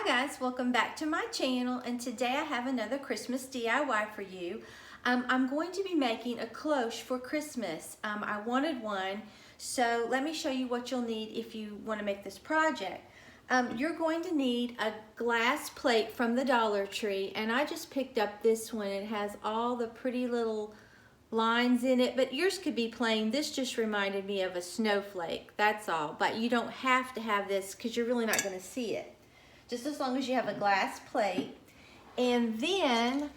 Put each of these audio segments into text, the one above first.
guys, welcome back to my channel, and today I have another Christmas DIY for you. I'm going to be making a cloche for Christmas. I wanted one, so let me show you what you'll need if you want to make this project. You're going to need a glass plate from the Dollar Tree, and I just picked up this one. It has all the pretty little lines in it, but yours could be plain. This just reminded me of a snowflake, that's all. But you don't have to have this because you're really not going to see it. Just as long as you have a glass plate. And then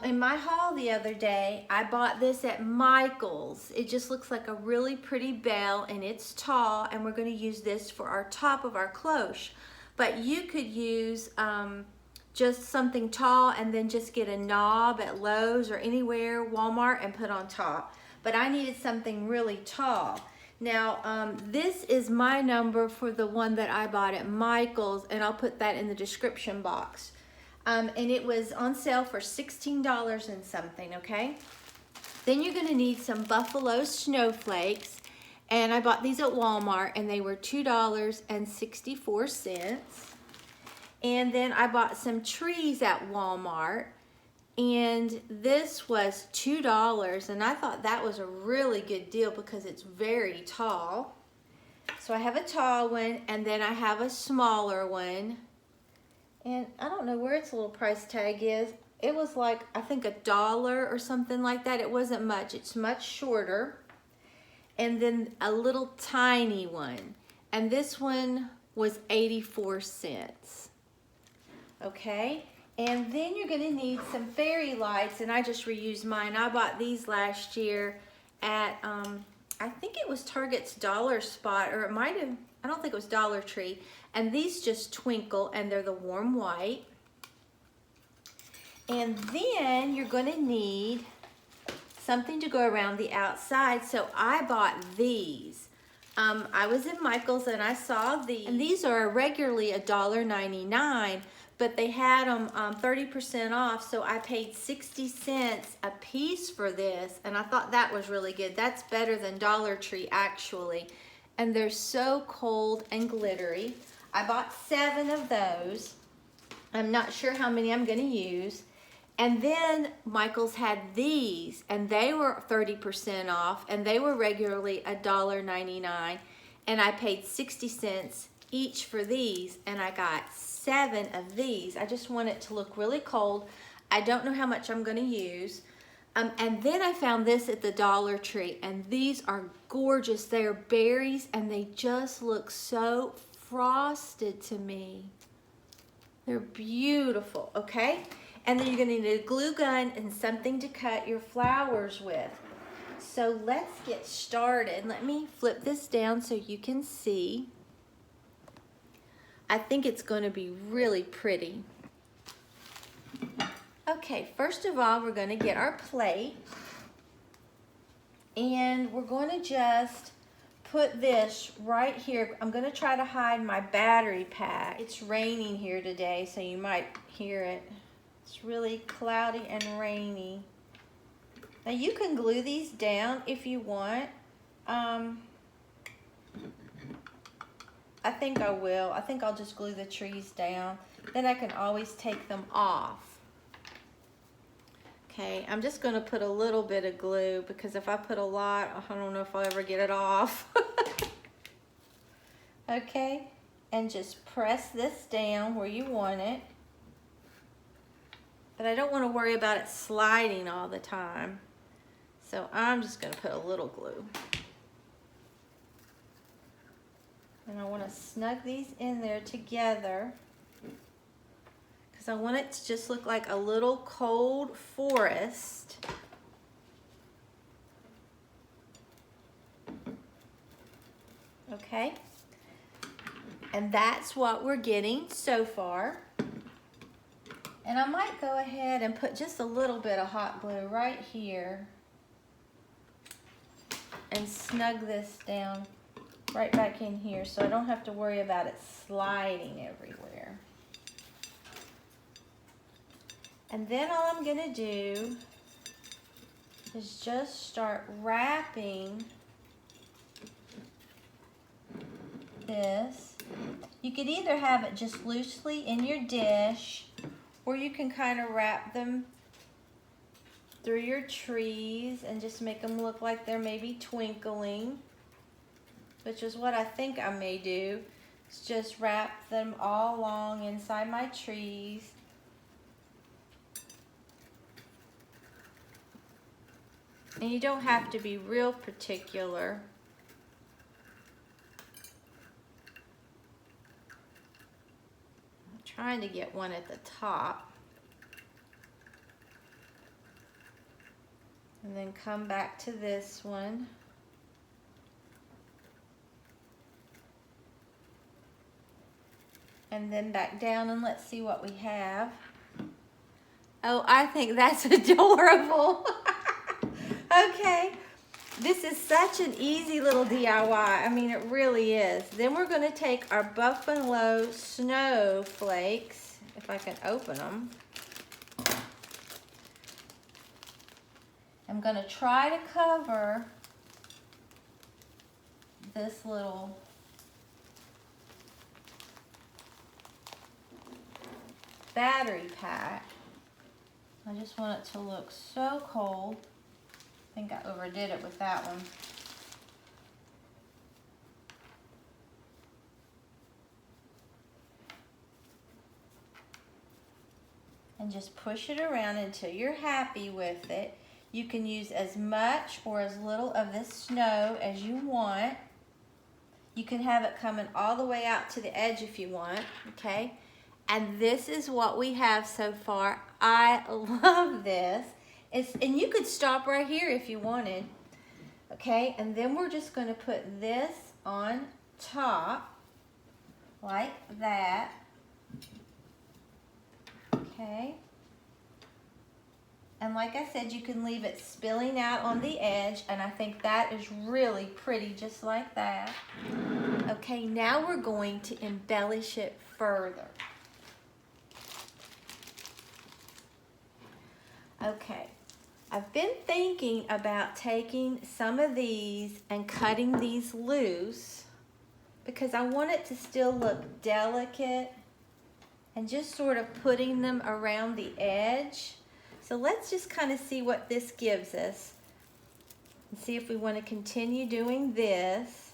in my haul the other day, I bought this at Michales. It just looks like a really pretty bell, and it's tall, and we're going to use this for our top of our cloche. But you could use just something tall and then just get a knob at Lowe's or anywhere, Walmart, and put on top. But I needed something really tall. Now, this is my number for the one that I bought at Michales, and I'll put that in the description box. And it was on sale for $16 and something, okay? Then you're gonna need some buffalo snowflakes, and I bought these at Walmart, and they were $2.64. And then I bought some trees at Walmart, and this was $2, and I thought that was a really good deal because it's very tall. So I have a tall one, and then I have a smaller one, and I don't know where its little price tag is. It was like, I think $1 or something like that. It wasn't much. It's much shorter. And then a little tiny one, and this one was 84 cents. Okay? And then you're gonna need some fairy lights, and I just reused mine. I bought these last year at, I think it was Target's Dollar Spot, or it might have, I don't think it was Dollar Tree. And these just twinkle, and they're the warm white. And then you're gonna need something to go around the outside, so I bought these. I was in Michales and I saw these, and these are regularly $1.99, but they had them 30% off, so I paid 60 cents a piece for this, and I thought that was really good. That's better than Dollar Tree, actually. And they're so cold and glittery. I bought 7 of those. I'm not sure how many I'm gonna use. And then Michales had these, and they were 30% off, and they were regularly $1.99, and I paid 60 cents each for these, and I got 7 of these. I just want it to look really cold. I don't know how much I'm gonna use. And then I found this at the Dollar Tree, and these are gorgeous. They are berries, and they just look so frosted to me. They're beautiful, okay? And then you're gonna need a glue gun and something to cut your flowers with. So let's get started. Let me flip this down so you can see. I think it's gonna be really pretty. Okay, first of all, we're gonna get our plate, and we're gonna just put this right here. I'm gonna try to hide my battery pack. It's raining here today, so you might hear it. It's really cloudy and rainy. Now you can glue these down if you want. I think I will. I think I'll just glue the trees down. Then I can always take them off. Okay, I'm just gonna put a little bit of glue because if I put a lot, I don't know if I'll ever get it off. Okay, and just press this down where you want it. But I don't want to worry about it sliding all the time. So I'm just gonna put a little glue. And I want to snug these in there together because I want it to just look like a little cold forest. Okay, and that's what we're getting so far. And I might go ahead and put just a little bit of hot glue right here and snug this down right back in here so I don't have to worry about it sliding everywhere. And then all I'm gonna do is just start wrapping this You could either have it just loosely in your dish, or you can kind of wrap them through your trees and just make them look like they're maybe twinkling, which is what I think I may do. Is just wrap them all along inside my trees. And you don't have to be real particular. I'm trying to get one at the top. And then come back to this one. And then back down, and let's see what we have. Oh, I think that's adorable. Okay, this is such an easy little DIY. I mean, it really is. Then we're going to take our buffalo snowflakes, if I can open them. I'm going to try to cover this little battery pack. I just want it to look so cold. I think I overdid it with that one. And just push it around until you're happy with it. You can use as much or as little of this snow as you want. You can have it coming all the way out to the edge if you want, okay? And this is what we have so far. I love this. And you could stop right here if you wanted. Okay, and then we're just going to put this on top like that. Okay. And like I said, you can leave it spilling out on the edge, and I think that is really pretty just like that. Okay, now we're going to embellish it further. Okay. I've been thinking about taking some of these and cutting these loose because I want it to still look delicate, and just sort of putting them around the edge. So let's just kind of see what this gives us and see if we want to continue doing this.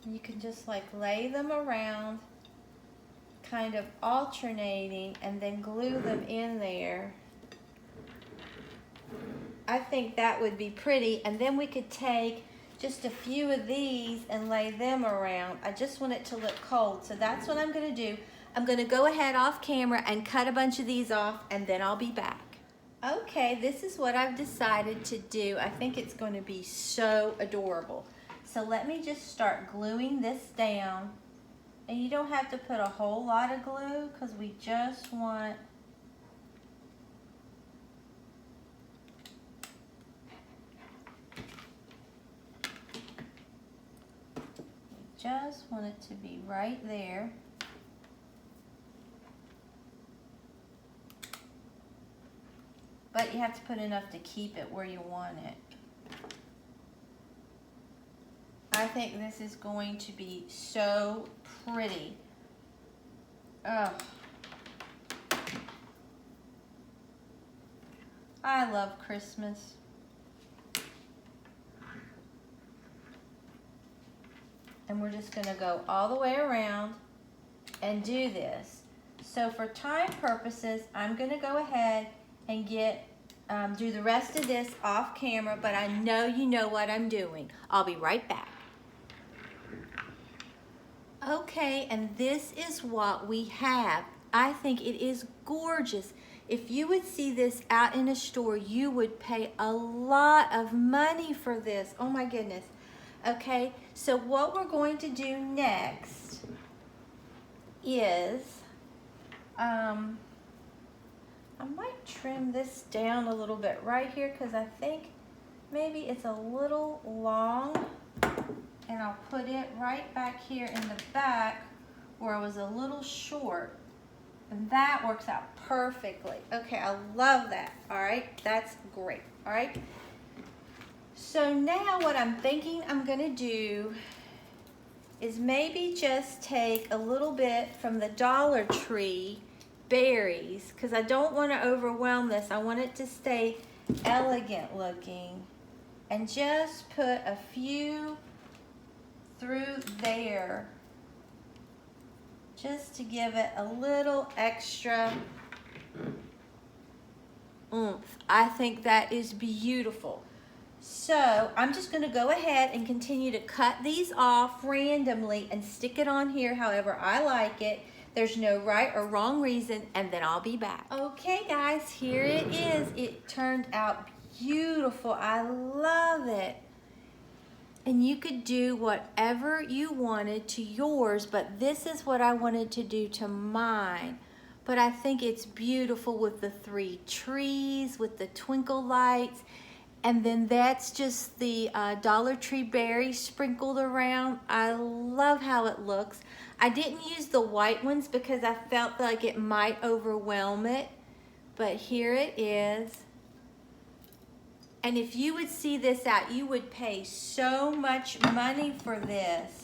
You can just like lay them around, kind of alternating, and then glue them in there. I think that would be pretty, and then we could take just a few of these and lay them around. I just want it to look cold, so that's what I'm going to do. I'm going to go ahead off camera and cut a bunch of these off, and then I'll be back. Okay, this is what I've decided to do. I think it's going to be so adorable. So let me just start gluing this down. And you don't have to put a whole lot of glue because we just want it to be right there. But you have to put enough to keep it where you want it. I think this is going to be so pretty. Oh, I love Christmas. And we're just going to go all the way around and do this. So for time purposes, I'm going to go ahead and do the rest of this off camera, but I know you know what I'm doing. I'll be right back. Okay, and this is what we have. I think it is gorgeous. If you would see this out in a store, you would pay a lot of money for this. Oh my goodness. Okay, so what we're going to do next is, I might trim this down a little bit right here because I think maybe it's a little long, and I'll put it right back here in the back where I was a little short, and that works out perfectly. Okay, I love that. All right, that's great. All right, so now what I'm thinking I'm gonna do is maybe just take a little bit from the Dollar Tree berries, because I don't want to overwhelm this. I want it to stay elegant looking, and just put a few through there just to give it a little extra oomph. I think that is beautiful. So I'm just going to go ahead and continue to cut these off randomly and stick it on here however I like it. There's no right or wrong reason, and then I'll be back. Okay guys, here it is. It turned out beautiful. I love it. And you could do whatever you wanted to yours, but this is what I wanted to do to mine. But I think it's beautiful with the 3 trees, with the twinkle lights. And then that's just the Dollar Tree berries sprinkled around. I love how it looks. I didn't use the white ones because I felt like it might overwhelm it. But here it is. And if you would see this out, you would pay so much money for this.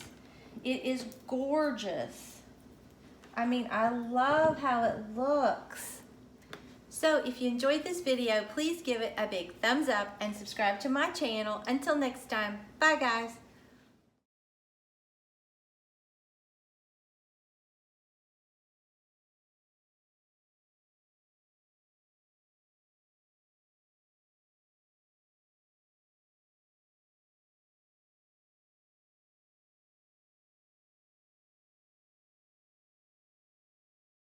It is gorgeous. I mean, I love how it looks. So if you enjoyed this video, please give it a big thumbs up and subscribe to my channel. Until next time, bye guys.